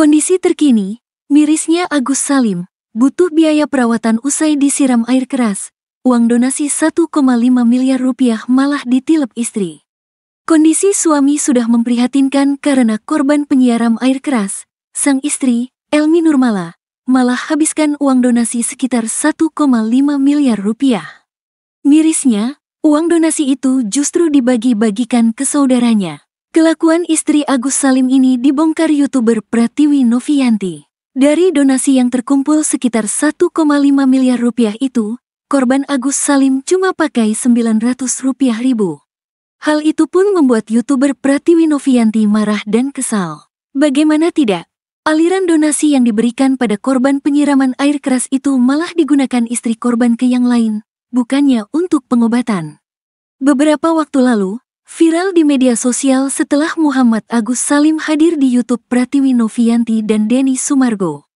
Kondisi terkini, mirisnya Agus Salim, butuh biaya perawatan usai disiram air keras, uang donasi 1,5 miliar rupiah malah ditilep istri. Kondisi suami sudah memprihatinkan karena korban penyiram air keras. Sang istri, Elmi Nurmala, malah habiskan uang donasi sekitar 1,5 miliar rupiah. Mirisnya, uang donasi itu justru dibagi-bagikan ke saudaranya. Kelakuan istri Agus Salim ini dibongkar YouTuber Pratiwi Novianti. Dari donasi yang terkumpul sekitar 1,5 miliar rupiah itu, korban Agus Salim cuma pakai 900 rupiah ribu. Hal itu pun membuat YouTuber Pratiwi Novianti marah dan kesal. Bagaimana tidak? Aliran donasi yang diberikan pada korban penyiraman air keras itu malah digunakan istri korban ke yang lain, bukannya untuk pengobatan. Beberapa waktu lalu, viral di media sosial setelah Muhammad Agus Salim hadir di YouTube Pratiwi Novianti dan Denny Sumargo.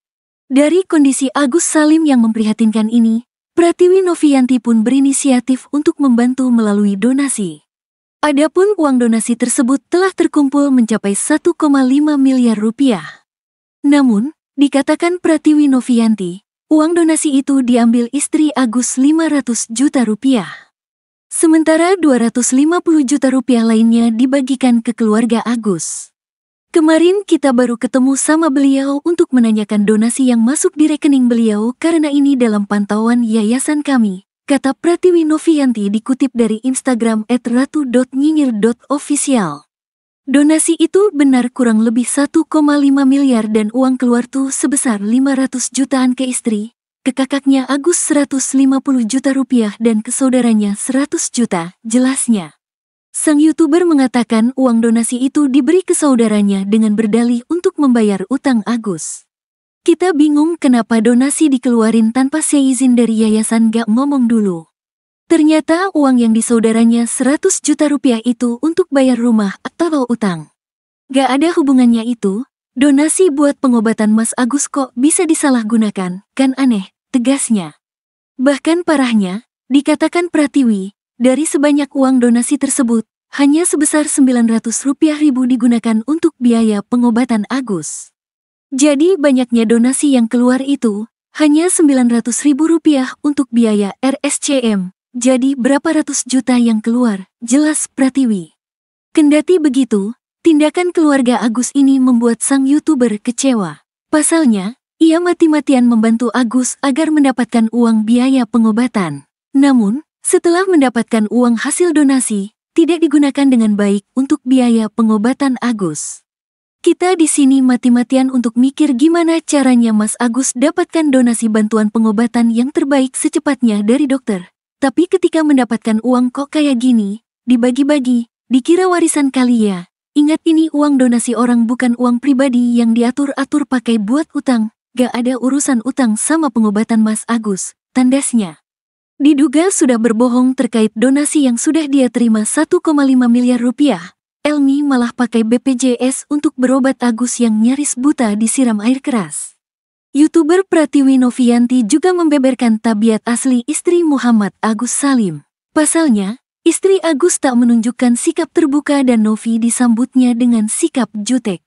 Dari kondisi Agus Salim yang memprihatinkan ini, Pratiwi Novianti pun berinisiatif untuk membantu melalui donasi. Adapun uang donasi tersebut telah terkumpul mencapai 1,5 miliar rupiah. Namun, dikatakan Pratiwi Novianti, uang donasi itu diambil istri Agus 500 juta rupiah. Sementara 250 juta rupiah lainnya dibagikan ke keluarga Agus. Kemarin kita baru ketemu sama beliau untuk menanyakan donasi yang masuk di rekening beliau karena ini dalam pantauan yayasan kami, kata Pratiwi Novianti dikutip dari Instagram @ratu.nyinyir.official. Donasi itu benar kurang lebih 1,5 miliar dan uang keluar tuh sebesar 500 jutaan ke istri, ke kakaknya Agus 150 juta rupiah dan ke saudaranya 100 juta, jelasnya. Sang YouTuber mengatakan uang donasi itu diberi ke saudaranya dengan berdalih untuk membayar utang Agus. Kita bingung kenapa donasi dikeluarin tanpa seizin dari yayasan, gak ngomong dulu. Ternyata uang yang di saudaranya 100 juta rupiah itu untuk bayar rumah atau utang. Gak ada hubungannya itu, donasi buat pengobatan Mas Agus kok bisa disalahgunakan, kan aneh, tegasnya. Bahkan parahnya, dikatakan Pratiwi, dari sebanyak uang donasi tersebut, hanya sebesar 900 rupiah ribu digunakan untuk biaya pengobatan Agus. Jadi banyaknya donasi yang keluar itu, hanya 900 ribu rupiah untuk biaya RSCM, jadi berapa ratus juta yang keluar, jelas Pratiwi. Kendati begitu, tindakan keluarga Agus ini membuat sang YouTuber kecewa. Pasalnya, ia mati-matian membantu Agus agar mendapatkan uang biaya pengobatan. Namun, setelah mendapatkan uang hasil donasi, tidak digunakan dengan baik untuk biaya pengobatan Agus. Kita di sini mati-matian untuk mikir gimana caranya Mas Agus dapatkan donasi bantuan pengobatan yang terbaik secepatnya dari dokter. Tapi ketika mendapatkan uang kok kayak gini, dibagi-bagi, dikira warisan kali ya. Ingat ini uang donasi orang bukan uang pribadi yang diatur-atur pakai buat utang. Gak ada urusan utang sama pengobatan Mas Agus, tandasnya. Diduga sudah berbohong terkait donasi yang sudah dia terima 1,5 miliar rupiah. Elmi malah pakai BPJS untuk berobat Agus yang nyaris buta disiram air keras. YouTuber Pratiwi Novianti juga membeberkan tabiat asli istri Muhammad Agus Salim. Pasalnya, istri Agus tak menunjukkan sikap terbuka dan Novi disambutnya dengan sikap jutek.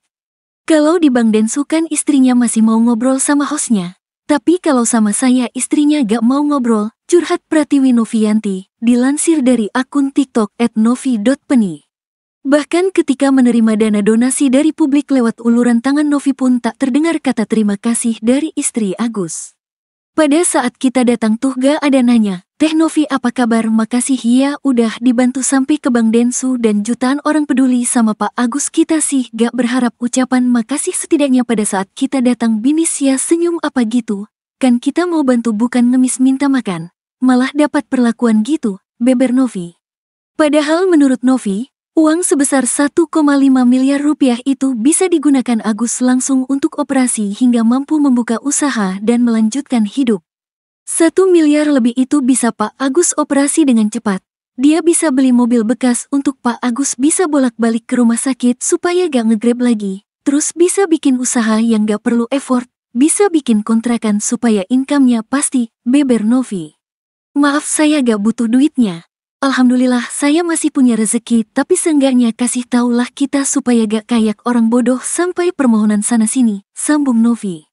Kalau di Bang Densu kan istrinya masih mau ngobrol sama hostnya. Tapi kalau sama saya istrinya gak mau ngobrol, curhat Pratiwi Novianti, dilansir dari akun TikTok @novi.penny. Bahkan ketika menerima dana donasi dari publik lewat uluran tangan Novi pun tak terdengar kata terima kasih dari istri Agus. Pada saat kita datang tuh gak ada nanya, "Teh Novi apa kabar, makasih ya udah dibantu sampai ke Bang Densu dan jutaan orang peduli sama Pak Agus." Kita sih gak berharap ucapan makasih, setidaknya pada saat kita datang binis ya senyum apa gitu. Kan kita mau bantu bukan ngemis minta makan, malah dapat perlakuan gitu, beber Novi. Padahal menurut Novi, uang sebesar 1,5 miliar rupiah itu bisa digunakan Agus langsung untuk operasi hingga mampu membuka usaha dan melanjutkan hidup. 1 miliar lebih itu bisa Pak Agus operasi dengan cepat. Dia bisa beli mobil bekas untuk Pak Agus bisa bolak-balik ke rumah sakit supaya gak nge-grab lagi. Terus bisa bikin usaha yang gak perlu effort, bisa bikin kontrakan supaya income-nya pasti, beber Novi. Maaf saya gak butuh duitnya. Alhamdulillah saya masih punya rezeki, tapi seenggaknya kasih taulah kita supaya gak kayak orang bodoh sampai permohonan sana-sini, sambung Novi.